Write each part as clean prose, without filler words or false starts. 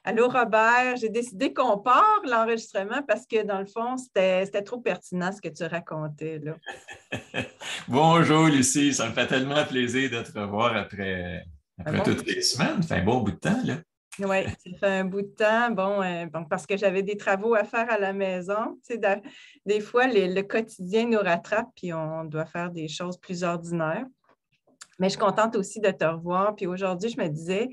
Allô, Robert, j'ai décidé qu'on part l'enregistrement parce que, dans le fond, c'était trop pertinent ce que tu racontais, là. Bonjour Lucie, ça me fait tellement plaisir de te revoir Ah après bon? toutes les semaines. Ça fait un bon bout de temps, là. Oui, ça fait un bout de temps. Bon, parce que j'avais des travaux à faire à la maison. Tu sais, des fois, le quotidien nous rattrape puis on doit faire des choses plus ordinaires. Mais je suis contente aussi de te revoir. Puis aujourd'hui, je me disais,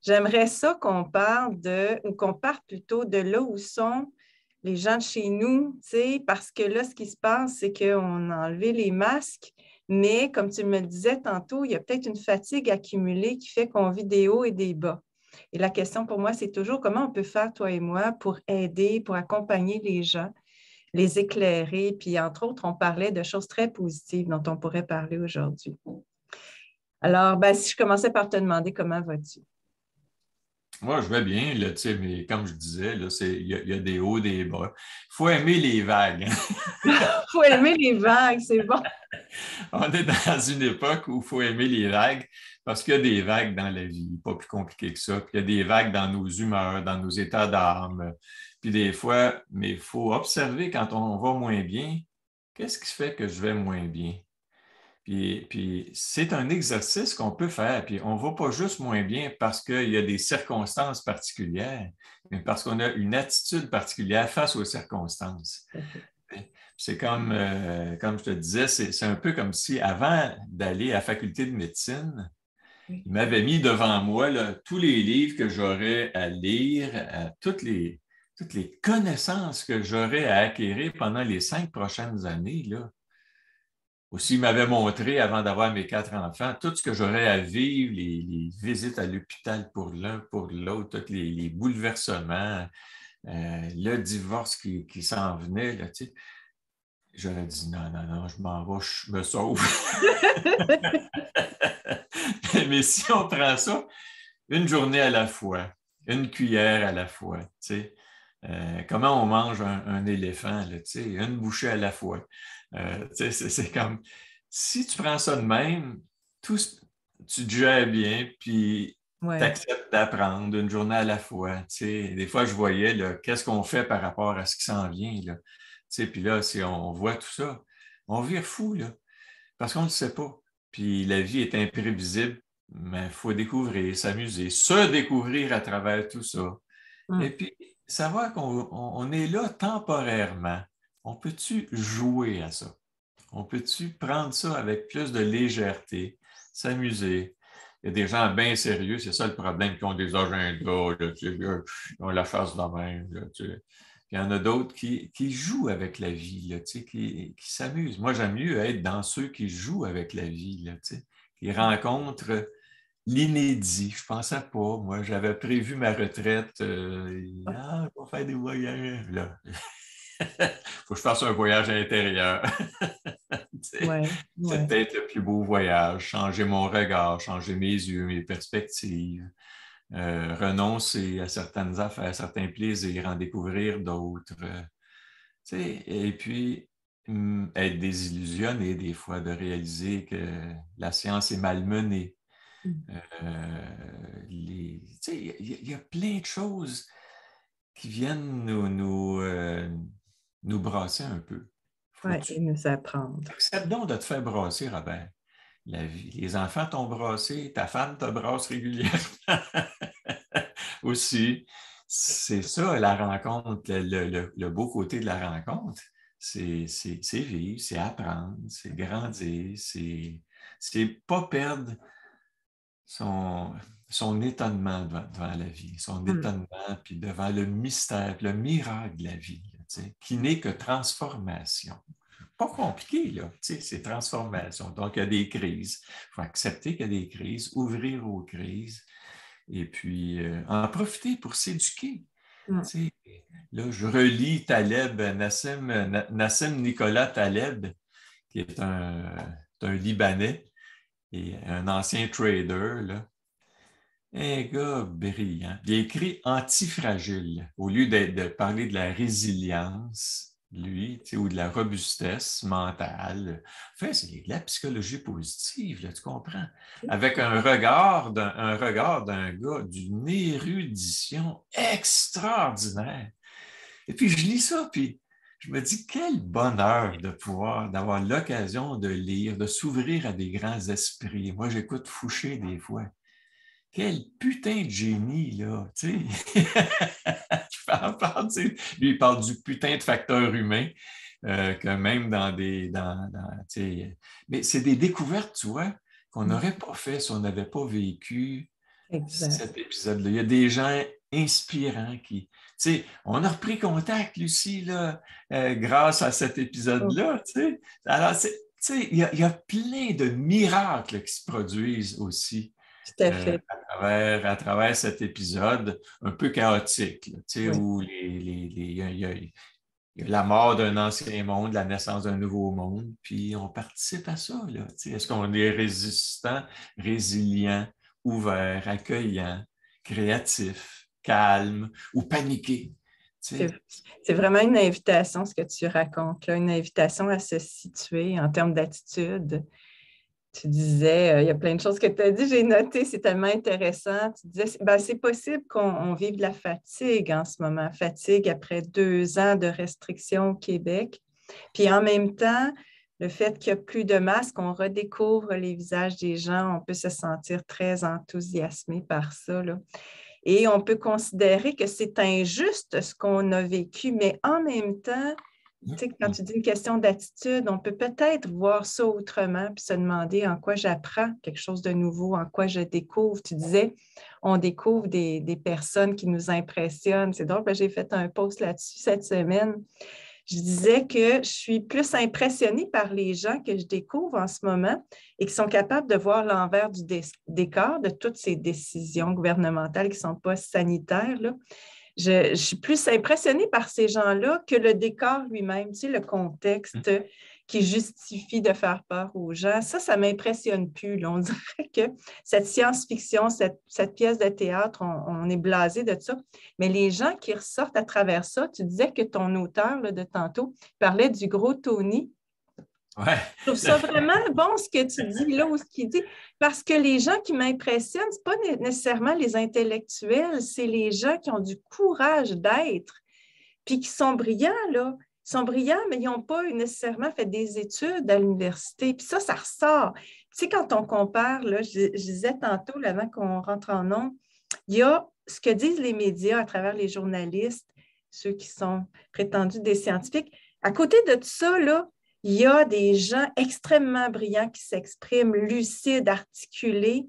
j'aimerais ça qu'on parle ou qu'on parte plutôt de là où sont les gens de chez nous, tu sais, parce que là, ce qui se passe, c'est qu'on a enlevé les masques, mais comme tu me le disais tantôt, il y a peut-être une fatigue accumulée qui fait qu'on vit des hauts et des bas. Et la question pour moi, c'est toujours comment on peut faire, toi et moi, pour aider, pour accompagner les gens, les éclairer. Puis, entre autres, on parlait de choses très positives dont on pourrait parler aujourd'hui. Alors, si je commençais par te demander comment vas-tu? Moi, je vais bien, là, tu sais, mais comme je disais, là, il y a des hauts, des bas. Il faut aimer les vagues, hein. Il faut aimer les vagues, c'est bon. On est dans une époque où il faut aimer les vagues parce qu'il y a des vagues dans la vie, pas plus compliqué que ça. Puis il y a des vagues dans nos humeurs, dans nos états d'âme. Puis des fois, mais il faut observer quand on va moins bien, qu'est-ce qui fait que je vais moins bien? Puis c'est un exercice qu'on peut faire. Puis on ne va pas juste moins bien parce qu'il y a des circonstances particulières, mais parce qu'on a une attitude particulière face aux circonstances. C'est comme je te disais, c'est un peu comme si avant d'aller à la faculté de médecine, Oui. il m'avait mis devant moi là, tous les livres que j'aurais à lire, toutes les connaissances que j'aurais à acquérir pendant les 5 prochaines années, là. Aussi, il m'avait montré, avant d'avoir mes 4 enfants, tout ce que j'aurais à vivre, les visites à l'hôpital pour l'un, pour l'autre, tous les bouleversements, le divorce qui s'en venait. Là, tu sais. J'aurais dit non, non, non, je m'en vais, je me sauve. Mais si on prend ça une journée à la fois, une cuillère à la fois, tu sais, comment on mange un éléphant, là, tu sais, une bouchée à la fois. Tu sais, c'est comme, si tu prends ça de même, tout, tu te gères bien, puis tu Oui. acceptes d'apprendre une journée à la fois. Tu sais. Des fois, je voyais, là, qu'est-ce qu'on fait par rapport à ce qui s'en vient, là. Tu sais, puis là, si on voit tout ça, on vire fou, là, parce qu'on ne le sait pas. Puis la vie est imprévisible, mais il faut découvrir, s'amuser, se découvrir à travers tout ça. Et Hum. puis, savoir qu'on est là temporairement. On peut-tu jouer à ça? On peut-tu prendre ça avec plus de légèreté, s'amuser? Il y a des gens bien sérieux, c'est ça le problème, qui ont des agendas, là, tu sais, ils ont la face de même. Là, tu sais. Puis il y en a d'autres qui jouent avec la vie, là, tu sais, qui s'amusent. Moi, j'aime mieux être dans ceux qui jouent avec la vie, là, tu sais, qui rencontrent l'inédit. Je ne pensais pas. Moi, j'avais prévu ma retraite. Je vais faire des voyages. Là, il faut que je fasse un voyage à l'intérieur. Oui, C'est oui. peut-être le plus beau voyage. Changer mon regard, changer mes yeux, mes perspectives, renoncer à certaines affaires, à certains plaisirs, en découvrir d'autres. Et puis, être désillusionné des fois de réaliser que la science est malmenée. Il y a plein de choses qui viennent nous brasser un peu. Oui, Faut-tu et nous apprendre. acceptes donc de te faire brasser, Robert. La vie. Les enfants t'ont brassé, ta femme te brasse régulièrement aussi. C'est ça, la rencontre, le beau côté de la rencontre. C'est vivre, c'est apprendre, c'est grandir, c'est pas perdre son, son étonnement devant la vie, son Hum. étonnement, puis devant le mystère, le miracle de la vie, là, qui n'est que transformation. Pas compliqué, là, c'est transformation. Donc, il y a des crises. Il faut accepter qu'il y a des crises, ouvrir aux crises, et puis en profiter pour s'éduquer. Hum. Là, je relis Taleb, Nassim Nicolas Taleb, qui est un Libanais et un ancien trader, là. Un gars brillant. Il a écrit Antifragile. Au lieu de parler de la résilience, lui, ou de la robustesse mentale. Enfin, c'est de la psychologie positive, là, tu comprends? Avec un regard d'un gars d'une érudition extraordinaire. Et puis, je lis ça, puis je me dis, quel bonheur d'avoir l'occasion de lire, de s'ouvrir à des grands esprits. Moi, j'écoute Fouché des fois. Quel putain de génie, là, tu sais. Lui, il parle du putain de facteur humain, que même tu sais, mais c'est des découvertes, tu vois, qu'on n'aurait pas fait si on n'avait pas vécu Exact. cet épisode-là. Il y a des gens inspirants qui, tu sais, on a repris contact, Lucie, là, grâce à cet épisode-là, tu sais. Alors, tu sais, il y a plein de miracles qui se produisent aussi Tout à fait. à travers cet épisode un peu chaotique, là, Oui. où il y a la mort d'un ancien monde, la naissance d'un nouveau monde, puis on participe à ça. Là, est-ce qu'on est résistant, résilient, ouvert, accueillant, créatif, calme ou paniqué? C'est vraiment une invitation, ce que tu racontes, là, une invitation à se situer en termes d'attitude. Tu disais, il y a plein de choses que tu as dit, j'ai noté, c'est tellement intéressant. Tu disais, c'est possible qu'on vive de la fatigue en ce moment, fatigue après 2 ans de restrictions au Québec. Puis en même temps, le fait qu'il n'y a plus de masques, on redécouvre les visages des gens, on peut se sentir très enthousiasmé par ça, là. Et on peut considérer que c'est injuste ce qu'on a vécu, mais en même temps, tu sais, quand tu dis une question d'attitude, on peut peut-être voir ça autrement puis se demander en quoi j'apprends quelque chose de nouveau, en quoi je découvre. Tu disais, on découvre des personnes qui nous impressionnent. C'est drôle, j'ai fait un post là-dessus cette semaine. Je disais que je suis plus impressionnée par les gens que je découvre en ce moment et qui sont capables de voir l'envers du décor de toutes ces décisions gouvernementales qui ne sont pas sanitaires, là. Je suis plus impressionnée par ces gens-là que le décor lui-même, tu sais, le contexte qui justifie de faire peur aux gens. Ça ne m'impressionne plus, là. On dirait que cette science-fiction, cette pièce de théâtre, on est blasé de ça. Mais les gens qui ressortent à travers ça, tu disais que ton auteur là, de tantôt parlait du gros Tony. Ouais. Je trouve ça vraiment bon ce que tu dis là ou ce qu'il dit, parce que les gens qui m'impressionnent, ce n'est pas nécessairement les intellectuels, c'est les gens qui ont du courage d'être, puis qui sont brillants, là. Ils sont brillants, mais ils n'ont pas nécessairement fait des études à l'université. Puis ça ressort. Tu sais, quand on compare, là, je disais tantôt, là, avant qu'on rentre en ondes, il y a ce que disent les médias à travers les journalistes, ceux qui sont prétendus des scientifiques. À côté de tout ça, là, il y a des gens extrêmement brillants qui s'expriment, lucides, articulés,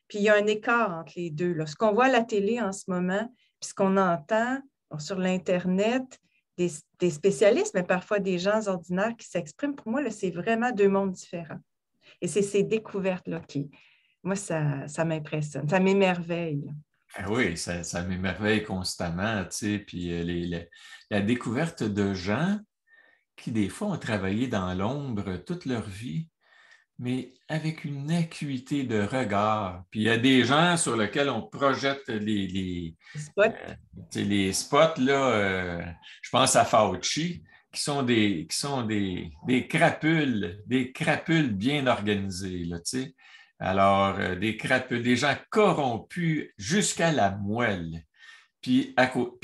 puis il y a un écart entre les deux, là. Ce qu'on voit à la télé en ce moment, puis ce qu'on entend sur l'Internet, des spécialistes, mais parfois des gens ordinaires qui s'expriment, pour moi, là, c'est vraiment 2 mondes différents. Et c'est ces découvertes-là qui, moi, ça m'impressionne, ça m'émerveille. Oui, ça m'émerveille constamment, tu sais, puis la découverte de gens qui, des fois, ont travaillé dans l'ombre toute leur vie, mais avec une acuité de regard. Puis il y a des gens sur lesquels on projette les spots, là, je pense à Fauci, qui sont des crapules bien organisées, là, tu sais. Alors, des crapules, des gens corrompus jusqu'à la moelle. Puis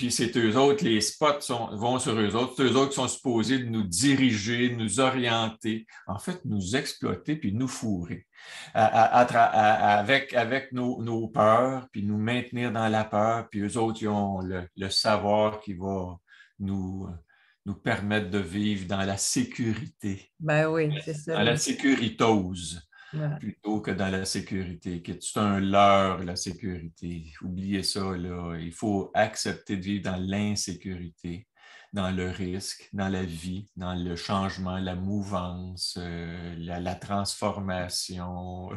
c'est eux autres, les spots vont sur eux autres. C'est eux autres qui sont supposés de nous diriger, nous orienter, en fait, nous exploiter puis nous fourrer avec nos peurs, puis nous maintenir dans la peur. Puis eux autres, ils ont le savoir qui va nous, nous permettre de vivre dans la sécurité, Ben oui, c'est ça. dans la sécuritose Ouais. plutôt que dans la sécurité, que c'est un leurre, la sécurité. Oubliez ça, là. Il faut accepter de vivre dans l'insécurité, dans le risque, dans la vie, dans le changement, la mouvance, la transformation.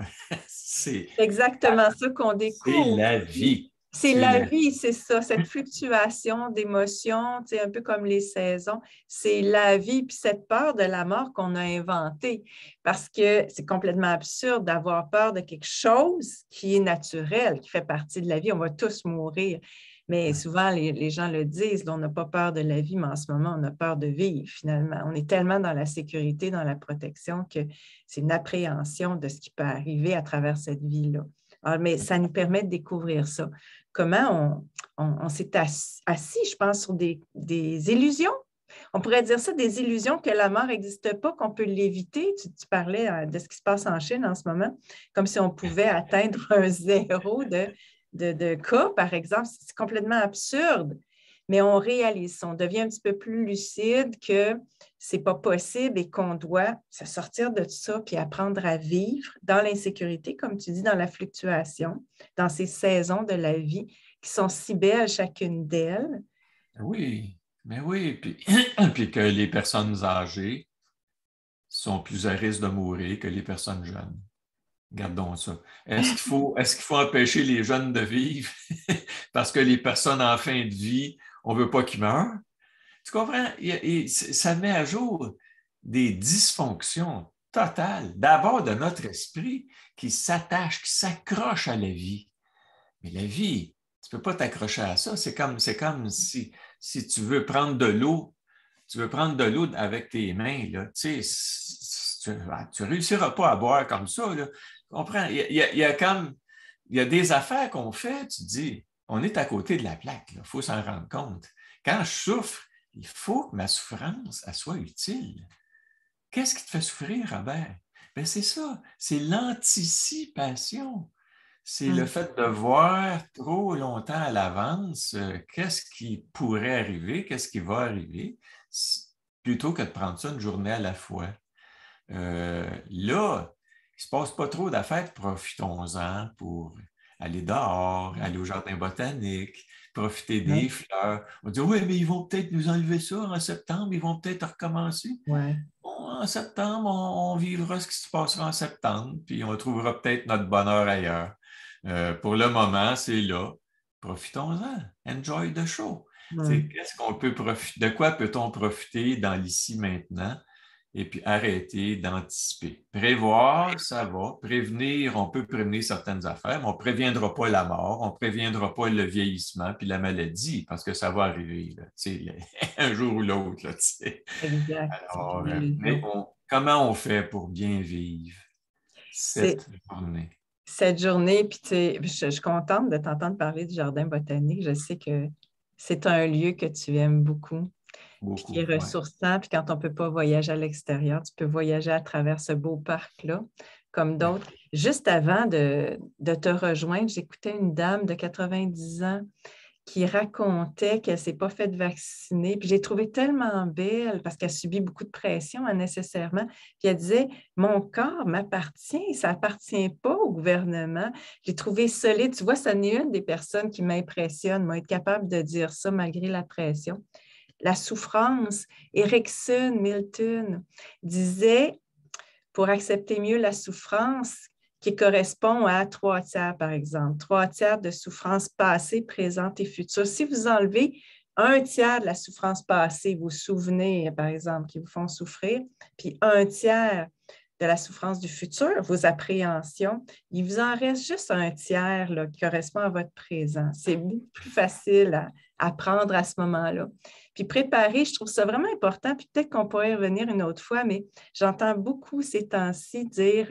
C'est Exactement ça qu'on découvre. la vie. C'est la vie, c'est ça, cette fluctuation d'émotions, tu sais, un peu comme les saisons, c'est la vie, puis cette peur de la mort qu'on a inventée, parce que c'est complètement absurde d'avoir peur de quelque chose qui est naturel, qui fait partie de la vie, on va tous mourir. Mais souvent, les gens le disent, là, on n'a pas peur de la vie, mais en ce moment, on a peur de vivre, finalement. On est tellement dans la sécurité, dans la protection, que c'est une appréhension de ce qui peut arriver à travers cette vie-là. Alors, mais ça nous permet de découvrir ça. Comment on s'est assis, je pense, sur des illusions. On pourrait dire ça, des illusions que la mort n'existe pas, qu'on peut l'éviter. Tu parlais de ce qui se passe en Chine en ce moment, comme si on pouvait atteindre un zéro de cas, par exemple. C'est complètement absurde, mais on réalise, on devient un petit peu plus lucide que ce n'est pas possible et qu'on doit se sortir de tout ça puis apprendre à vivre dans l'insécurité, comme tu dis, dans la fluctuation, dans ces saisons de la vie qui sont si belles, chacune d'elles. Oui, mais oui, puis que les personnes âgées sont plus à risque de mourir que les personnes jeunes. Gardons ça. Est-ce qu'il faut empêcher les jeunes de vivre parce que les personnes en fin de vie, on ne veut pas qu'ils meurent? Tu comprends? Ça met à jour des dysfonctions totales. D'abord de notre esprit qui s'attache, qui s'accroche à la vie. Mais la vie, tu ne peux pas t'accrocher à ça. C'est comme si tu veux prendre de l'eau, avec tes mains. Là. Tu ne réussiras pas à boire comme ça. Là. Tu comprends? Il y a des affaires qu'on fait, tu te dis, on est à côté de la plaque. Il faut s'en rendre compte. Quand je souffre, il faut que ma souffrance elle soit utile. Qu'est-ce qui te fait souffrir, Robert? Bien, c'est ça, c'est l'anticipation. C'est le fait de voir trop longtemps à l'avance qu'est-ce qui pourrait arriver, qu'est-ce qui va arriver, plutôt que de prendre ça une journée à la fois. Là, il ne se passe pas trop d'affaires, profitons-en pour aller dehors, aller au jardin botanique, profiter des fleurs. On dit, oui, mais ils vont peut-être nous enlever ça en septembre, ils vont peut-être recommencer. Ouais. Bon, en septembre, on vivra ce qui se passera en septembre, puis on trouvera peut-être notre bonheur ailleurs. Pour le moment, c'est là. Profitons-en. Enjoy the show. Qu'est-ce qu'on peut profiter? De quoi peut-on profiter dans l'ici maintenant? Et puis arrêter d'anticiper. Prévoir, ça va. Prévenir, on peut prévenir certaines affaires, mais on ne préviendra pas la mort, on ne préviendra pas le vieillissement puis la maladie, parce que ça va arriver, là, un jour ou l'autre. Là, exact. alors, comment on fait pour bien vivre cette journée? Cette journée, puis je suis contente de t'entendre parler du jardin botanique. Je sais que c'est un lieu que tu aimes beaucoup. Beaucoup, qui est ressourçant. Puis quand on ne peut pas voyager à l'extérieur, tu peux voyager à travers ce beau parc-là, comme d'autres. Juste avant de te rejoindre, j'écoutais une dame de 90 ans qui racontait qu'elle ne s'est pas faite vacciner. Puis j'ai trouvé tellement belle parce qu'elle subit beaucoup de pression nécessairement. Puis elle disait, mon corps m'appartient, ça n'appartient pas au gouvernement. J'ai trouvé solide. Tu vois, ça n'est une des personnes qui m'impressionne, moi, être capable de dire ça malgré la pression. La souffrance. Erickson, Milton disait, pour accepter mieux la souffrance, qui correspond à 3/3, par exemple, 3/3 de souffrance passée, présente et future. Si vous enlevez 1/3 de la souffrance passée, vos souvenirs, par exemple, qui vous font souffrir, puis 1/3 de la souffrance du futur, vos appréhensions, il vous en reste juste 1/3 là, qui correspond à votre présent. C'est beaucoup plus facile à prendre à ce moment-là. Puis préparer, je trouve ça vraiment important, puis peut-être qu'on pourrait y revenir une autre fois, mais j'entends beaucoup ces temps-ci dire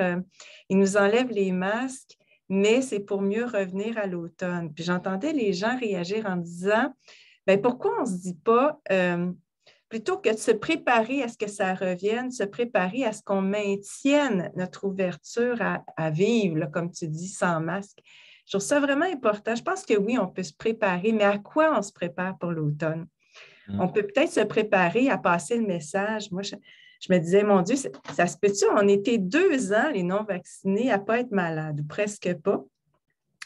ils nous enlèvent les masques, mais c'est pour mieux revenir à l'automne. Puis j'entendais les gens réagir en disant bien, pourquoi on ne se dit pas plutôt que de se préparer à ce que ça revienne, se préparer à ce qu'on maintienne notre ouverture à vivre, là, comme tu dis, sans masque. Je trouve ça vraiment important. Je pense que oui, on peut se préparer, mais à quoi on se prépare pour l'automne? On peut peut-être se préparer à passer le message. Moi, je me disais, mon Dieu, ça se peut-tu? On était 2 ans, les non-vaccinés, à ne pas être malades, ou presque pas,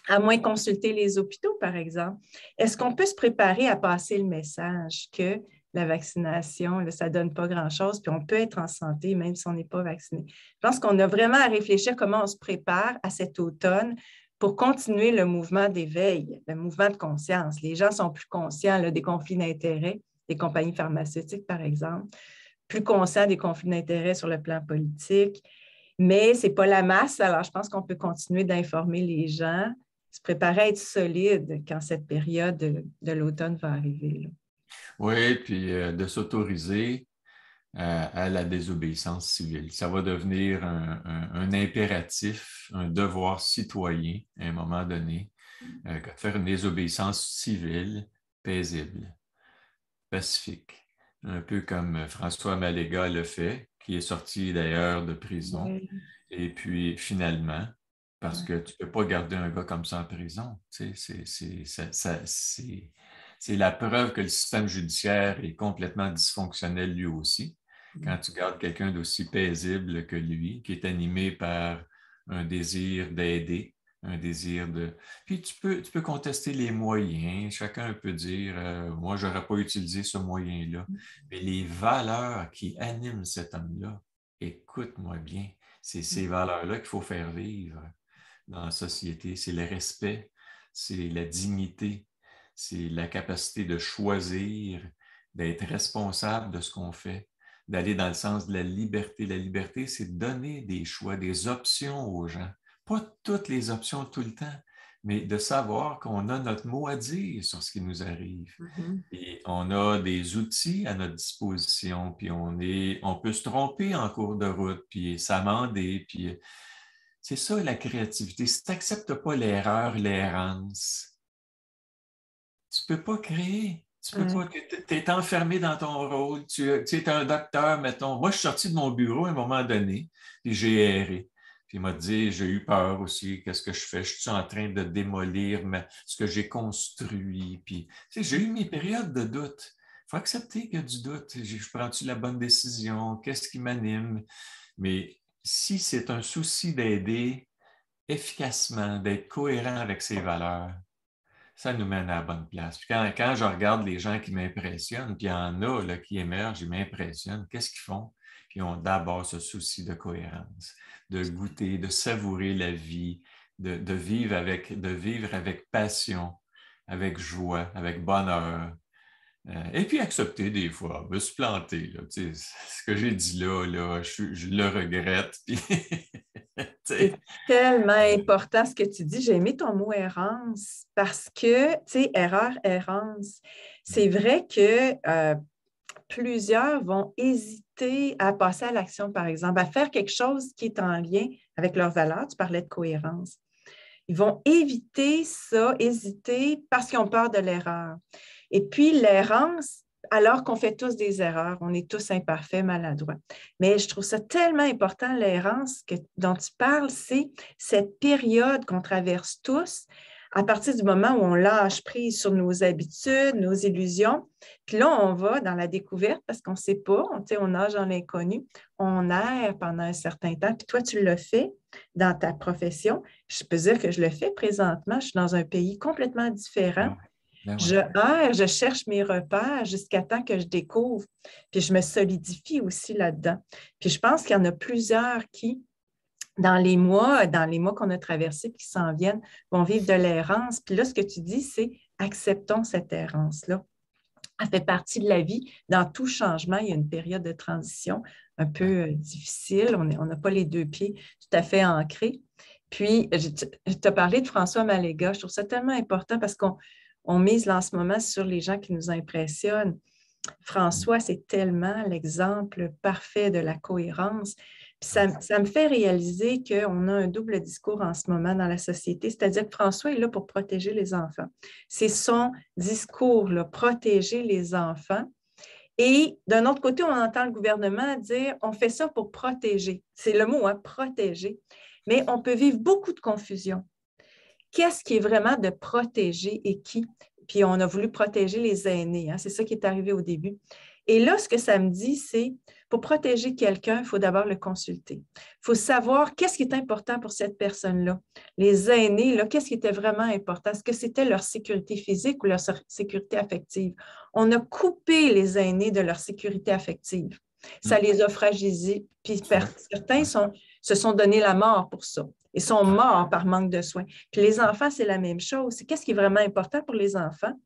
à moins consulter les hôpitaux, par exemple. Est-ce qu'on peut se préparer à passer le message que la vaccination, là, ça ne donne pas grand-chose, puis on peut être en santé même si on n'est pas vacciné? Je pense qu'on a vraiment à réfléchir comment on se prépare à cet automne pour continuer le mouvement d'éveil, le mouvement de conscience. Les gens sont plus conscients là, des conflits d'intérêts des compagnies pharmaceutiques, par exemple, plus conscients des conflits d'intérêts sur le plan politique, mais ce n'est pas la masse. Alors, je pense qu'on peut continuer d'informer les gens se préparer à être solide quand cette période de l'automne va arriver, là. Oui, puis de s'autoriser à la désobéissance civile. Ça va devenir un impératif, un devoir citoyen à un moment donné, de faire une désobéissance civile paisible, pacifique. Un peu comme François Maléga le fait, qui est sorti d'ailleurs de prison. Oui. Et puis finalement, parce Ouais. que tu ne peux pas garder un gars comme ça en prison, tu sais, c'est la preuve que le système judiciaire est complètement dysfonctionnel lui aussi. Quand tu gardes quelqu'un d'aussi paisible que lui, qui est animé par un désir d'aider, un désir de... Puis tu peux contester les moyens. Chacun peut dire, moi, je n'aurais pas utilisé ce moyen-là. Mais les valeurs qui animent cet homme-là, écoute-moi bien, c'est ces valeurs-là qu'il faut faire vivre dans la société. C'est le respect, c'est la dignité, c'est la capacité de choisir, d'être responsable de ce qu'on fait, d'aller dans le sens de la liberté. La liberté, c'est de donner des choix, des options aux gens. Pas toutes les options tout le temps, mais de savoir qu'on a notre mot à dire sur ce qui nous arrive. Mhm. Et on a des outils à notre disposition, puis on peut se tromper en cours de route, puis s'amender, puis c'est ça la créativité. Si tu n'acceptes pas l'erreur, l'errance, tu ne peux pas créer. Tu peux Ouais. pas, tu es enfermé dans ton rôle. Tu es un docteur, mettons. Moi, je suis sorti de mon bureau à un moment donné, puis j'ai erré. Puis il m'a dit, j'ai eu peur aussi, qu'est-ce que je fais? Je suis en train de démolir ce que j'ai construit. Puis, j'ai eu mes périodes de doute. Il faut accepter qu'il y a du doute. Je prends-tu la bonne décision? Qu'est-ce qui m'anime? Mais si c'est un souci d'aider efficacement, d'être cohérent avec ses valeurs, ça nous mène à la bonne place. Puis quand je regarde les gens qui m'impressionnent, puis il y en a là, qui émergent, ils m'impressionnent, qu'est-ce qu'ils font? Ils ont d'abord ce souci de cohérence, de goûter, de savourer la vie, de vivre avec passion, avec joie, avec bonheur. Et puis accepter des fois, me suis planté. Là, ce que j'ai dit là je le regrette. Puis, C'est tellement important ce que tu dis. J'ai aimé ton mot errance parce que, tu sais, erreur, errance. C'est vrai que plusieurs vont hésiter à passer à l'action, par exemple, à faire quelque chose qui est en lien avec leurs valeurs. Tu parlais de cohérence. Ils vont éviter ça, hésiter parce qu'ils ont peur de l'erreur. Et puis, l'errance, alors qu'on fait tous des erreurs, on est tous imparfaits, maladroits. Mais je trouve ça tellement important, l'errance dont tu parles, c'est cette période qu'on traverse tous à partir du moment où on lâche prise sur nos habitudes, nos illusions. Puis là, on va dans la découverte parce qu'on ne sait pas, on nage dans l'inconnu, on erre pendant un certain temps. Puis toi, tu l'as fait dans ta profession. Je peux dire que je le fais présentement. Je suis dans un pays complètement différent. ben ouais. Je erre, je cherche mes repères jusqu'à temps que je découvre. Puis je me solidifie aussi là-dedans. Puis je pense qu'il y en a plusieurs qui, dans les mois qu'on a traversés et qui s'en viennent, vont vivre de l'errance. Puis là, ce que tu dis, c'est acceptons cette errance-là. Elle fait partie de la vie. Dans tout changement, il y a une période de transition un peu difficile. On n'a pas les deux pieds tout à fait ancrés. Puis, je t'ai parlé de François Maléga. Je trouve ça tellement important parce qu'on mise là en ce moment sur les gens qui nous impressionnent. François, c'est tellement l'exemple parfait de la cohérence. Puis ça me fait réaliser qu'on a un double discours en ce moment dans la société, c'est-à-dire que François est là pour protéger les enfants. C'est son discours, là, protéger les enfants. Et d'un autre côté, on entend le gouvernement dire on fait ça pour protéger. C'est le mot, hein, protéger. Mais on peut vivre beaucoup de confusion. Qu'est-ce qui est vraiment de protéger et qui? Puis on a voulu protéger les aînés, hein? C'est ça qui est arrivé au début. Et là, ce que ça me dit, c'est pour protéger quelqu'un, il faut d'abord le consulter. Il faut savoir qu'est-ce qui est important pour cette personne-là. Les aînés, là, qu'est-ce qui était vraiment important? Est-ce que c'était leur sécurité physique ou leur sécurité affective? On a coupé les aînés de leur sécurité affective. Ça les a fragilisés, puis certains se sont donné la mort pour ça et sont morts par manque de soins. Puis les enfants, c'est la même chose. Qu'est-ce qui est vraiment important pour les enfants?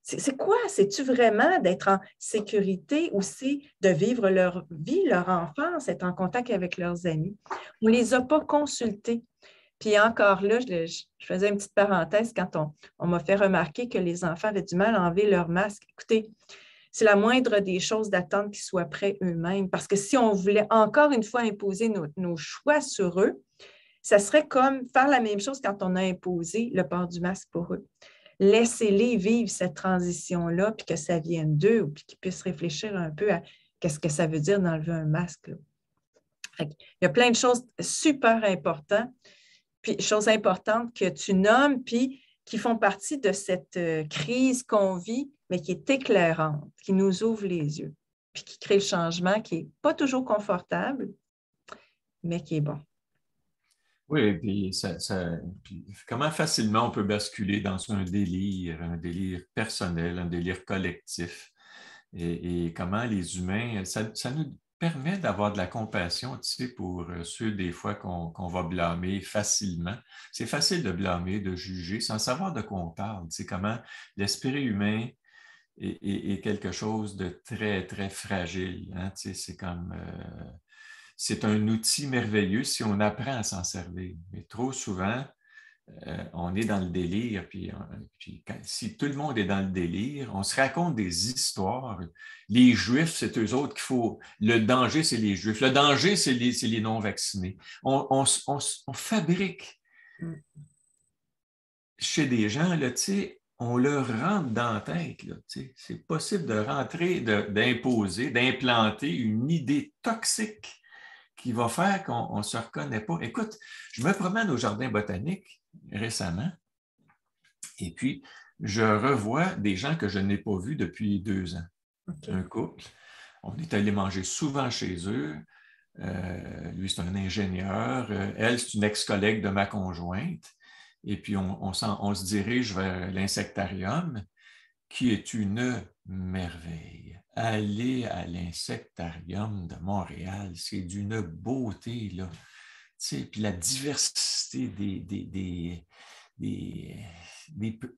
C'est quoi? C'est-tu vraiment d'être en sécurité ou c'est de vivre leur vie, leur enfance, être en contact avec leurs amis? On ne les a pas consultés. Puis encore là, je faisais une petite parenthèse quand on m'a fait remarquer que les enfants avaient du mal à enlever leur masque. Écoutez, c'est la moindre des choses d'attendre qu'ils soient prêts eux-mêmes. Parce que si on voulait encore une fois imposer nos choix sur eux, ça serait comme faire la même chose quand on a imposé le port du masque pour eux. Laissez-les vivre cette transition-là, puis que ça vienne d'eux, puis qu'ils puissent réfléchir un peu à qu'est-ce que ça veut dire d'enlever un masque. Là. Il y a plein de choses super importantes, puis choses importantes que tu nommes, puis qui font partie de cette crise qu'on vit, mais qui est éclairante, qui nous ouvre les yeux, puis qui crée le changement qui n'est pas toujours confortable, mais qui est bon. Oui, puis comment facilement on peut basculer dans un délire personnel, un délire collectif, et comment les humains, ça nous permet d'avoir de la compassion, tu sais, pour ceux des fois qu'on va blâmer facilement. C'est facile de blâmer, de juger, sans savoir de quoi on parle. Tu sais, comment l'esprit humain est quelque chose de très, très fragile. Hein? Tu sais, c'est comme... c'est un outil merveilleux si on apprend à s'en servir. Mais trop souvent, on est dans le délire, puis si tout le monde est dans le délire, on se raconte des histoires. Les Juifs, c'est eux autres qu'il faut... Le danger, c'est les Juifs. Le danger, c'est les non-vaccinés. On fabrique chez des gens, là, tu sais, on leur rentre dans la tête. Là, tu sais. C'est possible de rentrer, d'imposer, d'implanter une idée toxique qui va faire qu'on ne se reconnaît pas. Écoute, je me promène au jardin botanique récemment et puis je revois des gens que je n'ai pas vus depuis 2 ans. Okay. Un couple. On est allé manger souvent chez eux. Lui, c'est un ingénieur. Elle, c'est une ex-collègue de ma conjointe. Et puis, on se dirige vers l'insectarium, qui est une merveille. Aller à l'insectarium de Montréal, c'est d'une beauté, là. Tu sais, puis la diversité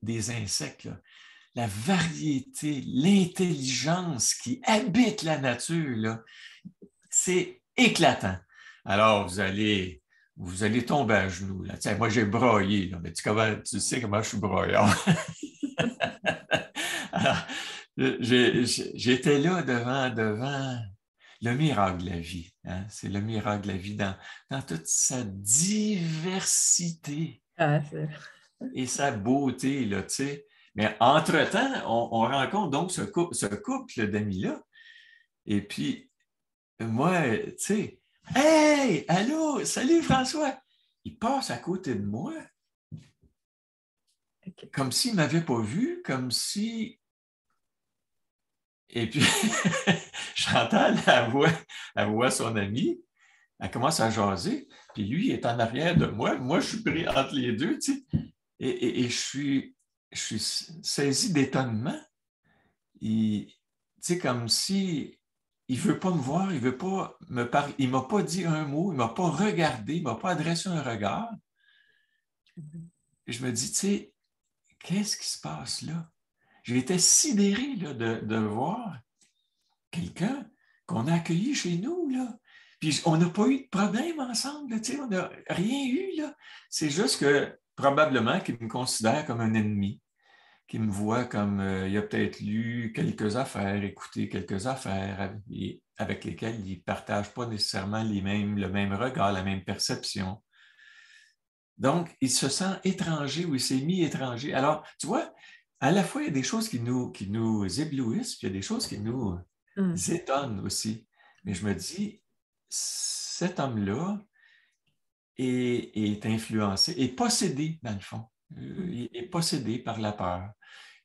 des insectes, là. La variété, l'intelligence qui habite la nature, là, c'est éclatant. Alors, vous allez tomber à genoux. Là. Tiens, moi, j'ai broyé, là, mais tu sais comment je suis broyant. Alors, j'étais là devant le miracle de la vie. Hein? C'est le miracle de la vie dans toute sa diversité et sa beauté. Là, tu sais. Mais entre-temps, on rencontre donc ce couple d'amis-là. Et puis, moi, tu sais, « Hey, allô, salut François! » Il passe à côté de moi, comme s'il ne m'avait pas vu, comme si... Et puis, j'entends la voix de son ami, elle commence à jaser, puis lui, il est en arrière de moi, moi, je suis pris entre les deux, tu sais, et je suis saisi d'étonnement. Tu sais, comme si il ne veut pas me voir, il ne veut pas me parler, il ne m'a pas dit un mot, il ne m'a pas regardé, il ne m'a pas adressé un regard. Et je me dis, tu sais, qu'est-ce qui se passe là? J'ai été sidéré là, de voir quelqu'un qu'on a accueilli chez nous, là. Puis on n'a pas eu de problème ensemble, tu sais, on n'a rien eu, là. C'est juste que probablement qu'il me considère comme un ennemi, qu'il me voit comme il a peut-être lu quelques affaires, écouté quelques affaires avec lesquelles il ne partage pas nécessairement le même regard, la même perception. Donc, il se sent étranger ou il s'est mis étranger. Alors, tu vois, à la fois, il y a des choses qui nous éblouissent, puis il y a des choses qui nous étonnent aussi. Mais je me dis, cet homme-là est influencé, est possédé, dans le fond. Il est possédé par la peur.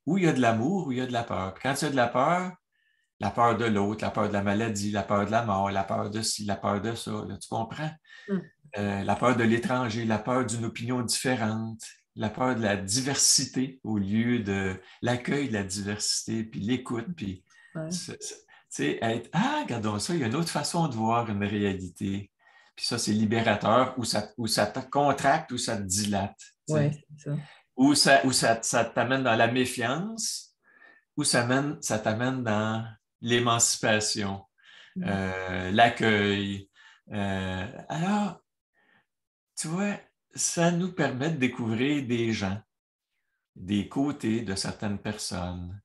Où il y a de l'amour, où il y a de la peur. Puis quand il y a de la peur de l'autre, la peur de la maladie, la peur de la mort, la peur de ci, la peur de ça, là, tu comprends? La peur de l'étranger, la peur d'une opinion différente, la peur de la diversité au lieu de l'accueil de la diversité, puis l'écoute, puis tu sais, être « Ah, regardons ça, il y a une autre façon de voir une réalité. » Puis ça, c'est libérateur, ou ça te contracte, ou ça te dilate. Oui, c'est ça. Ou ça t'amène dans la méfiance, ou ça t'amène dans l'émancipation, l'accueil. Alors, tu vois, ça nous permet de découvrir des gens, des côtés de certaines personnes.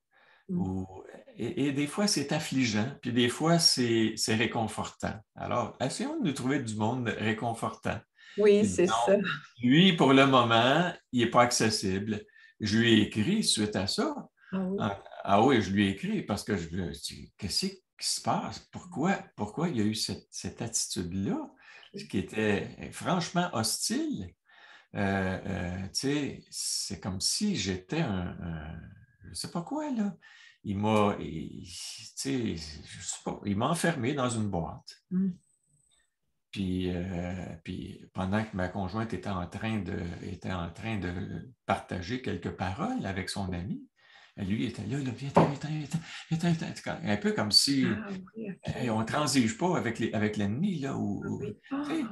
Et des fois, c'est affligeant, puis des fois, c'est réconfortant. Alors, essayons de nous trouver du monde réconfortant. Oui, Puis c'est disons, ça. lui, pour le moment, il n'est pas accessible. Je lui ai écrit suite à ça. Ah oui. Ah oui, je lui ai écrit parce que je lui ai dit, qu'est-ce qui se passe? Pourquoi il y a eu cette attitude-là, ce qui était franchement hostile? Tu sais, c'est comme si j'étais je ne sais pas quoi, là. Tu sais, je sais pas, il m'a enfermé dans une boîte. Mm. Puis pendant que ma conjointe était en train de partager quelques paroles avec son ami, lui était là, viens, un peu comme si Ah oui, hey, OK. on ne transige pas avec l'ennemi, là, Ah oui. tu sais.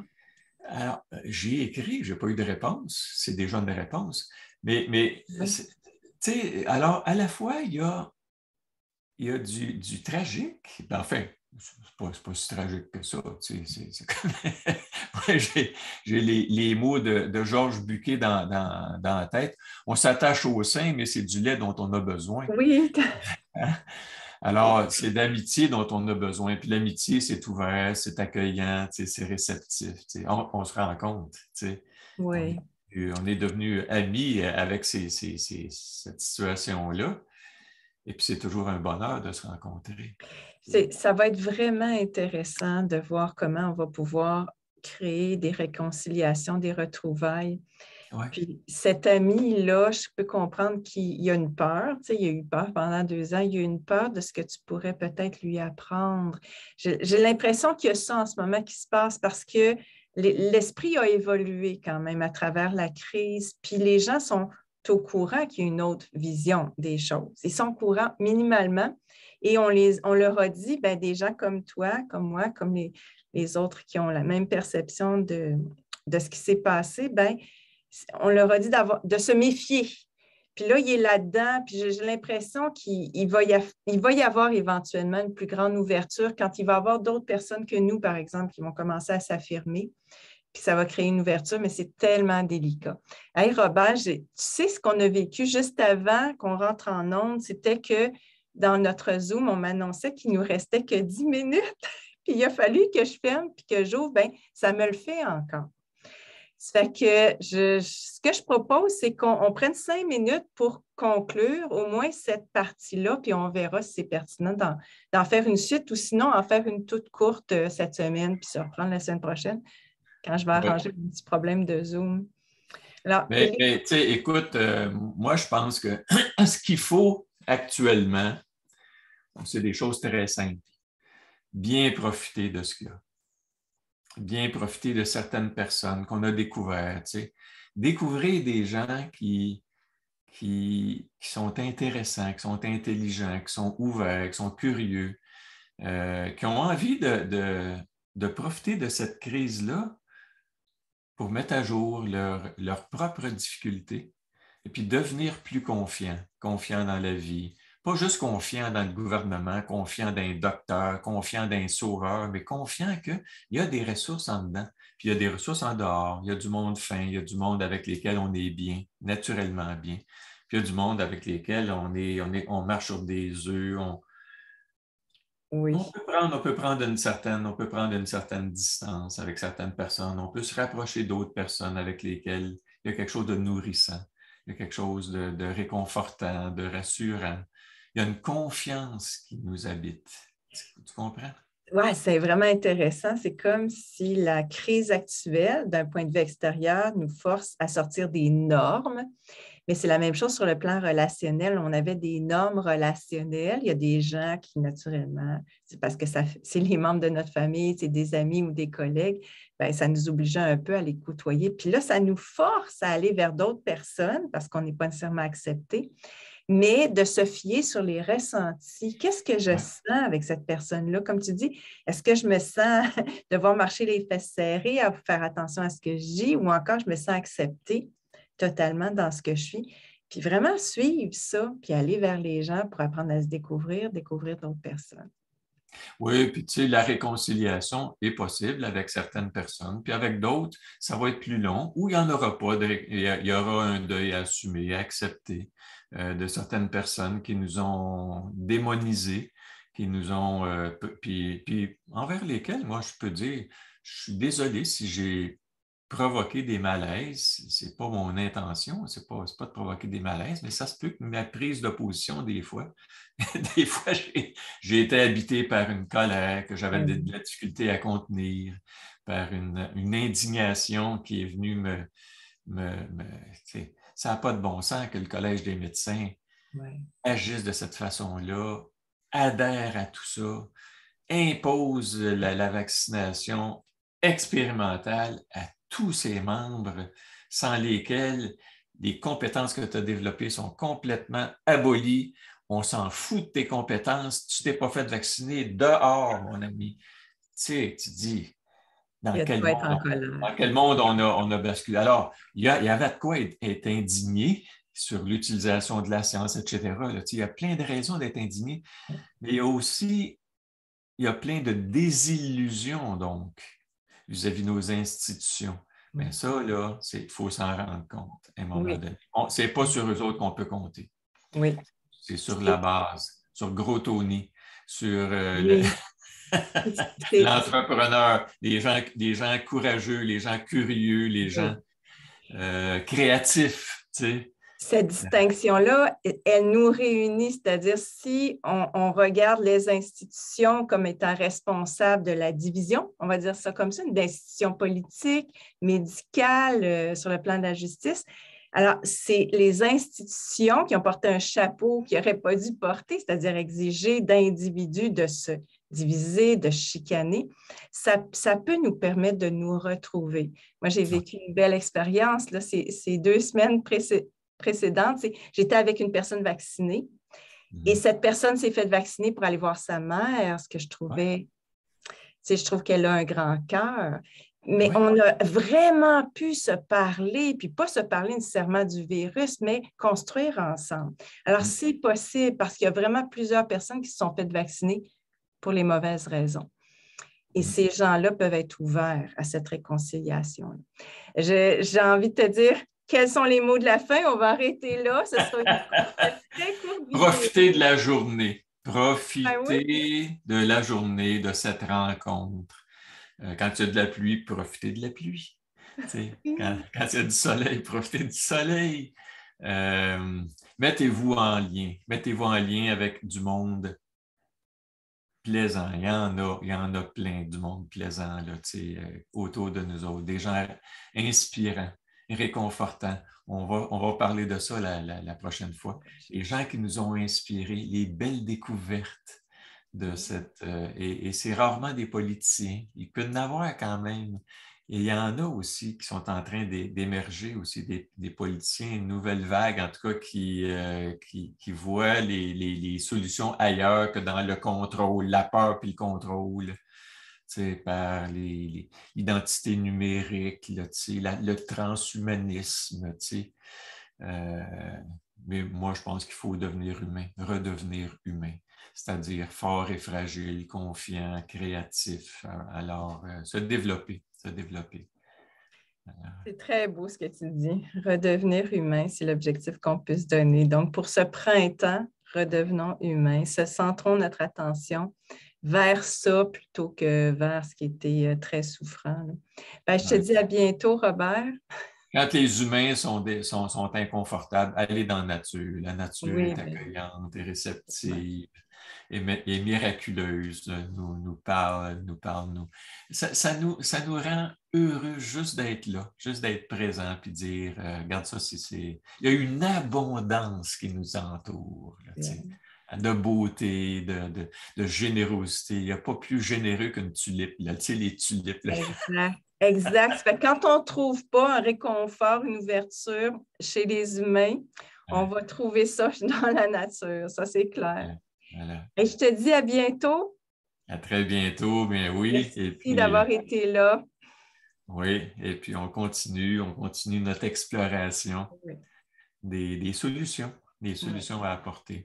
Ah, Alors, j'ai écrit, je n'ai pas eu de réponse, c'est déjà une réponse, oui. tu sais, alors, à la fois, il y a du tragique. Ben, enfin, c'est pas si tragique que ça. Tu sais, Moi, j'ai les mots de Georges Buquet dans la tête. On s'attache au sein, mais c'est du lait dont on a besoin. Oui, Hein? Alors, c'est d'amitié dont on a besoin. Puis l'amitié, c'est ouvert, c'est accueillant, tu sais, c'est réceptif. Tu sais. On se rend compte. Tu sais. On oui. on est devenus amis avec cette situation-là. Et puis, c'est toujours un bonheur de se rencontrer. Ça va être vraiment intéressant de voir comment on va pouvoir créer des réconciliations, des retrouvailles. Oui, Puis cet ami-là, je peux comprendre qu'il y a une peur, tu sais, il a eu peur pendant 2 ans, il y a une peur de ce que tu pourrais peut-être lui apprendre. J'ai l'impression qu'il y a ça en ce moment qui se passe parce que l'esprit a évolué quand même à travers la crise, puis les gens sont au courant qu'il y a une autre vision des choses. Ils sont au courant minimalement et on leur a dit, ben, des gens comme toi, comme moi, comme les autres qui ont la même perception de ce qui s'est passé, ben, on leur a dit de se méfier. Puis là, il est là-dedans, puis j'ai l'impression qu'il va y avoir éventuellement une plus grande ouverture quand il va y avoir d'autres personnes que nous, par exemple, qui vont commencer à s'affirmer. Puis ça va créer une ouverture, mais c'est tellement délicat. Hey Robert, tu sais ce qu'on a vécu juste avant qu'on rentre en onde, c'était que dans notre Zoom, on m'annonçait qu'il nous restait que 10 minutes. Puis il a fallu que je ferme puis que j'ouvre. Bien, ça me le fait encore. Ça fait que ce que je propose, c'est qu'on prenne 5 minutes pour conclure au moins cette partie-là, puis on verra si c'est pertinent d'en faire une suite ou sinon en faire une toute courte cette semaine, puis se reprendre la semaine prochaine quand je vais oui. arranger mon petit problème de Zoom. Alors, Mais tu sais, écoute, moi, je pense que ce qu'il faut actuellement, c'est des choses très simples. Bien profiter de ce qu'il y a. Bien profiter de certaines personnes qu'on a découvertes. Tu sais. Découvrir des gens qui sont intéressants, qui sont intelligents, qui sont ouverts, qui sont curieux, qui ont envie de profiter de cette crise-là pour mettre à jour leurs propres difficultés et puis devenir plus confiant dans la vie. Pas juste confiant dans le gouvernement, confiant dans un docteur, confiant dans un sauveur, mais confiant qu'il y a des ressources en dedans, puis il y a des ressources en dehors, il y a du monde fin, il y a du monde avec lesquels on est bien, naturellement bien, puis il y a du monde avec lesquels on marche sur des œufs, oui. on peut prendre une certaine distance avec certaines personnes. On peut se rapprocher d'autres personnes avec lesquelles il y a quelque chose de nourrissant, il y a quelque chose de réconfortant, de rassurant. Il y a une confiance qui nous habite. Tu comprends? Oui, c'est vraiment intéressant. C'est comme si la crise actuelle, d'un point de vue extérieur, nous force à sortir des normes. Mais c'est la même chose sur le plan relationnel. On avait des normes relationnelles. Il y a des gens qui, naturellement, c'est parce que c'est les membres de notre famille, c'est des amis ou des collègues, bien, ça nous obligeait un peu à les côtoyer. Puis là, ça nous force à aller vers d'autres personnes parce qu'on n'est pas nécessairement accepté, mais de se fier sur les ressentis. Qu'est-ce que je Ouais. sens avec cette personne-là? Comme tu dis, est-ce que je me sens devoir marcher les fesses serrées, à faire attention à ce que je dis, ou encore je me sens acceptée totalement dans ce que je suis? Puis vraiment suivre ça, puis aller vers les gens pour apprendre à se découvrir d'autres personnes. Oui, puis tu sais, la réconciliation est possible avec certaines personnes, puis avec d'autres, ça va être plus long, ou il n'y en aura pas, il y aura un deuil à assumer, à accepter de certaines personnes qui nous ont démonisés, qui nous ont, puis envers lesquelles, moi, je peux dire, je suis désolé si j'ai provoquer des malaises. C'est pas mon intention, c'est pas de provoquer des malaises, mais ça se peut que ma prise de position, des fois, des fois, j'ai été habité par une colère que j'avais de la difficulté à contenir, par une indignation qui est venue ça n'a pas de bon sens que le Collège des médecins agisse de cette façon-là, adhère à tout ça, impose la vaccination expérimentale à tous ses membres, sans lesquels les compétences que tu as développées sont complètement abolies. On s'en fout de tes compétences. Tu t'es pas fait vacciner dehors, mon ami. Tu sais, tu dis, Il y a de quoi être en colère. dans quel monde on a basculé? Alors, il y avait de quoi être indigné sur l'utilisation de la science, etc. Là, il y a plein de raisons d'être indigné, mais il y a plein de désillusions, donc, vis-à-vis de nos institutions. Mais ça, là, il faut s'en rendre compte à un moment donné. Ce n'est pas sur eux autres qu'on peut compter. Oui. C'est sur la base, sur Gros Tony, sur l'entrepreneur, les gens courageux, les gens curieux, les gens créatifs, tu sais. Cette distinction-là, elle nous réunit, c'est-à-dire si on regarde les institutions comme étant responsables de la division, on va dire ça comme ça, d'institutions politiques, médicales, sur le plan de la justice. Alors, c'est les institutions qui ont porté un chapeau qu'ils n'auraient pas dû porter, c'est-à-dire exiger d'individus de se diviser, de chicaner. Ça peut nous permettre de nous retrouver. Moi, j'ai vécu une belle expérience là, ces 2 semaines précédente, j'étais avec une personne vaccinée et cette personne s'est faite vacciner pour aller voir sa mère, ce que je trouvais, je trouve qu'elle a un grand cœur. Mais on a vraiment pu se parler, puis pas se parler nécessairement du virus, mais construire ensemble. Alors, c'est possible parce qu'il y a vraiment plusieurs personnes qui se sont faites vacciner pour les mauvaises raisons. Et ces gens-là peuvent être ouverts à cette réconciliation. J'ai envie de te dire, quels sont les mots de la fin? On va arrêter là. Ce sera une très courte vidéo. Profitez de la journée. Profitez de la journée, de cette rencontre. Quand il y a de la pluie, profitez de la pluie. Quand il y a du soleil, profitez du soleil. Mettez-vous en lien. Mettez-vous en lien avec du monde plaisant. Il y en a plein du monde plaisant là, autour de nous autres. Des gens inspirants, réconfortants. On va parler de ça la prochaine fois. Les gens qui nous ont inspirés, les belles découvertes de cette... et c'est rarement des politiciens. Il peut y en avoir quand même. Et il y en a aussi qui sont en train d'émerger aussi, des politiciens, une nouvelle vague, en tout cas, qui voient les solutions ailleurs que dans le contrôle, la peur puis le contrôle, par l'identité numérique, le transhumanisme. Mais moi, je pense qu'il faut devenir humain, redevenir humain, c'est-à-dire fort et fragile, confiant, créatif. Alors, se développer. C'est très beau ce que tu dis. Redevenir humain, c'est l'objectif qu'on peut se donner. Donc, pour ce printemps, redevenons humains, se centrons notre attention vers ça plutôt que vers ce qui était très souffrant. Ben, je te dis à bientôt, Robert. Quand les humains sont inconfortables, allez dans la nature. La nature est accueillante et réceptive et miraculeuse. Nous parle. Ça nous rend heureux juste d'être là, juste d'être présent puis dire, regarde ça, il y a une abondance qui nous entoure. Là, de beauté, de générosité. Il n'y a pas plus généreux qu'une tulipe. Là. Tu sais, les tulipes. Là. Exact. Quand on ne trouve pas un réconfort, une ouverture chez les humains, on va trouver ça dans la nature. Ça, c'est clair. Voilà. Et je te dis à bientôt. À très bientôt, bien oui. Merci d'avoir été là. Oui, et puis on continue notre exploration des solutions à apporter.